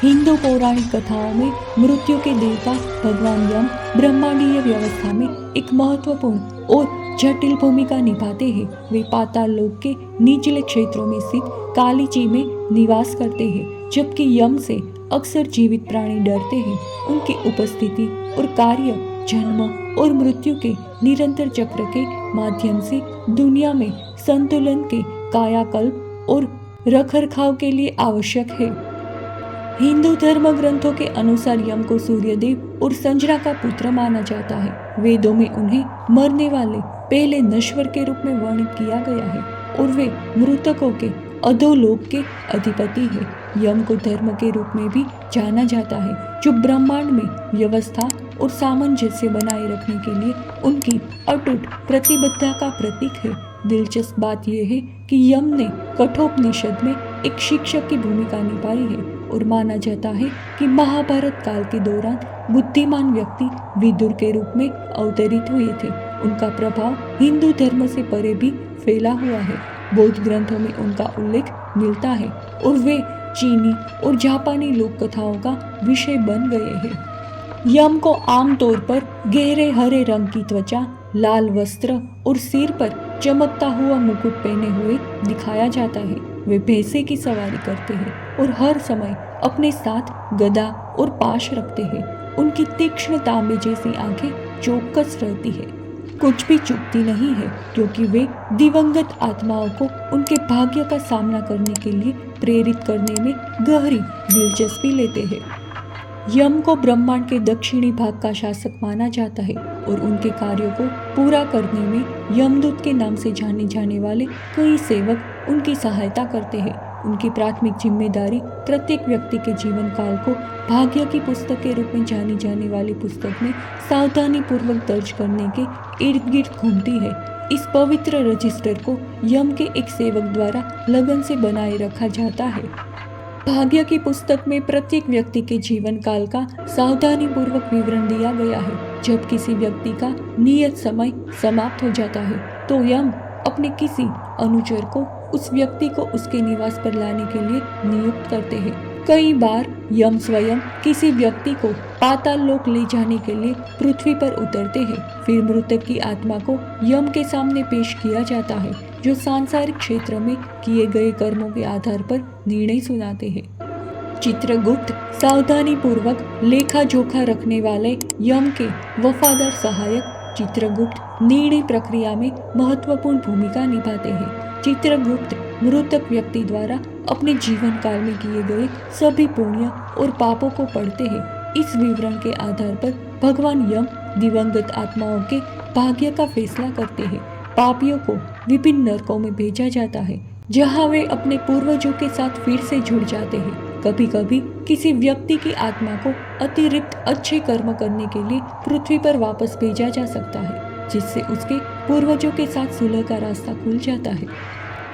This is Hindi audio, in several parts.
हिंदू पौराणिक कथाओं में मृत्यु के देवता भगवान यम ब्रह्मांडीय व्यवस्था में एक महत्वपूर्ण और जटिल भूमिका निभाते हैं। वे पाताल लोक के निचले क्षेत्रों में स्थित कालीची में निवास करते हैं। जबकि यम से अक्सर जीवित प्राणी डरते हैं, उनकी उपस्थिति और कार्य जन्म और मृत्यु के निरंतर चक्र के माध्यम से दुनिया में संतुलन के कायाकल्प और रखरखाव के लिए आवश्यक है। हिंदू धर्म ग्रंथों के अनुसार यम को सूर्यदेव और संजना का पुत्र माना जाता है। वेदों में उन्हें मरने वाले पहले नश्वर के रूप में वर्णित किया गया है और वे मृतकों के अधोलोक के अधिपति है। यम को धर्म के रूप में भी जाना जाता है, जो ब्रह्मांड में व्यवस्था और सामंजस्य बनाए रखने के लिए उनकी अटूट प्रतिबद्धता का प्रतीक है। दिलचस्प बात यह है कि यम ने कठोपनिषद में एक शिक्षक की भूमिका निभाई है और माना जाता है कि महाभारत काल के दौरान बुद्धिमान व्यक्ति विदुर के रूप में अवतरित हुए थे। उनका प्रभाव हिंदू धर्म से परे भी फैला हुआ है। बौद्ध ग्रंथों में उनका उल्लेख मिलता है और वे चीनी और जापानी लोक कथाओं का विषय बन गए हैं। यम को आमतौर पर गहरे हरे रंग की त्वचा, लाल वस्त्र और सिर पर चमकता हुआ मुकुट पहने हुए दिखाया जाता है। वे भैंसे की सवारी करते हैं और हर समय अपने साथ गदा और पाश रखते हैं। उनकी तीक्ष्ण तांबे जैसी आंखें चौकस रहती है, कुछ भी चुपती नहीं है, क्योंकि वे दिवंगत आत्माओं को उनके भाग्य का सामना करने के लिए प्रेरित करने में गहरी दिलचस्पी लेते हैं। यम को ब्रह्मांड के दक्षिणी भाग का शासक माना जाता है और उनके कार्यों को पूरा करने में यमदूत के नाम से जाने जाने वाले कई सेवक उनकी सहायता करते हैं। उनकी प्राथमिक जिम्मेदारी प्रत्येक व्यक्ति के जीवन काल को भाग्य की पुस्तक के रूप में जानी जाने वाली पुस्तक में सावधानी पूर्वक दर्ज करने के इर्द गिर्द घूमती है। इस पवित्र रजिस्टर को यम के एक सेवक द्वारा लगन से बनाए रखा जाता है। भाग्य की पुस्तक में प्रत्येक व्यक्ति के जीवन काल का सावधानी पूर्वक विवरण दिया गया है। जब किसी व्यक्ति का नियत समय समाप्त हो जाता है तो यम अपने किसी अनुचर को उस व्यक्ति को उसके निवास पर लाने के लिए नियुक्त करते हैं। कई बार यम स्वयं किसी व्यक्ति को पाताल लोक ले जाने के लिए पृथ्वी पर उतरते हैं। फिर मृतक की आत्मा को यम के सामने पेश किया जाता है, जो सांसारिक क्षेत्र में किए गए कर्मों के आधार पर निर्णय सुनाते हैं। चित्रगुप्त सावधानी पूर्वक लेखा जोखा रखने वाले यम के वफादार सहायक चित्रगुप्त निर्णय प्रक्रिया में महत्वपूर्ण भूमिका निभाते हैं। चित्रगुप्त मृतक व्यक्ति द्वारा अपने जीवन काल में किए गए सभी पुण्य और पापों को पढ़ते हैं। इस विवरण के आधार पर भगवान यम दिवंगत आत्माओं के भाग्य का फैसला करते हैं। पापियों को विभिन्न नरकों में भेजा जाता है, जहां वे अपने पूर्वजों के साथ फिर से जुड़ जाते हैं। कभी कभी किसी व्यक्ति की आत्मा को अतिरिक्त अच्छे कर्म करने के लिए पृथ्वी पर वापस भेजा जा सकता है, जिससे उसके पूर्वजों के साथ सुलह का रास्ता खुल जाता है।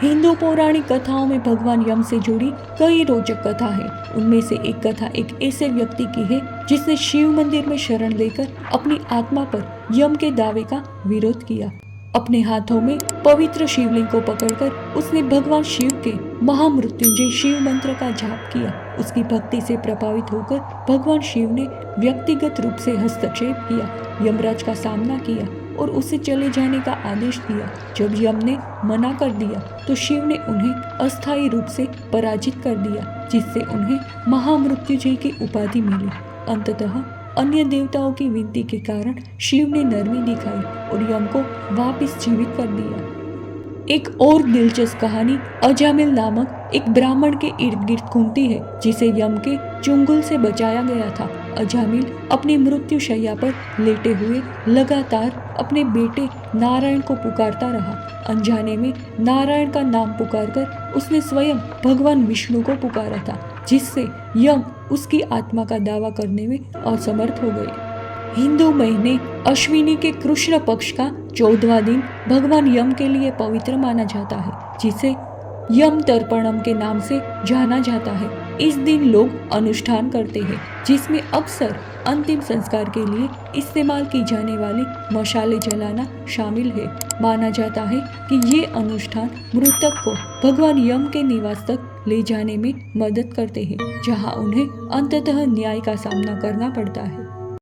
हिंदू पौराणिक कथाओं में भगवान यम से जुड़ी कई रोचक कथा है। उनमें से एक कथा एक ऐसे व्यक्ति की है जिसने शिव मंदिर में शरण लेकर अपनी आत्मा पर यम के दावे का विरोध किया। अपने हाथों में पवित्र शिवलिंग को पकड़कर उसने भगवान शिव के महामृत्युंजय शिव मंत्र का जाप किया। उसकी भक्ति से प्रभावित होकर भगवान शिव ने व्यक्तिगत रूप से हस्तक्षेप किया, यमराज का सामना किया और उसे चले जाने का आदेश दिया। जब यम ने मना कर दिया तो शिव ने उन्हें अस्थायी रूप से पराजित कर दिया, जिससे उन्हें महामृत्युंजय की उपाधि मिली। अंततः अन्य देवताओं की विनती के कारण शिव ने नरमी दिखाई और यम को वापस जीवित कर दिया। एक और दिलचस्प कहानी अजामिल नामक एक ब्राह्मण के इर्द गिर्द घूमती है, जिसे यम के चुंगल से बचाया गया था। अजामिल अपनी मृत्यु शैया पर लेटे हुए लगातार अपने बेटे नारायण को पुकारता रहा। अनजाने में नारायण का नाम पुकारकर उसने स्वयं भगवान विष्णु को पुकारा था, जिससे यम उसकी आत्मा का दावा करने में असमर्थ हो गए। हिंदू महीने अश्विनी के कृष्ण पक्ष का 14वां दिन भगवान यम के लिए पवित्र माना जाता है, जिसे यम तर्पणम के नाम से जाना जाता है। इस दिन लोग अनुष्ठान करते हैं, जिसमें अक्सर अंतिम संस्कार के लिए इस्तेमाल की जाने वाली मशाले जलाना शामिल है। माना जाता है कि ये अनुष्ठान मृतक को भगवान यम के निवास तक ले जाने में मदद करते हैं, जहां उन्हें अंततः न्याय का सामना करना पड़ता है।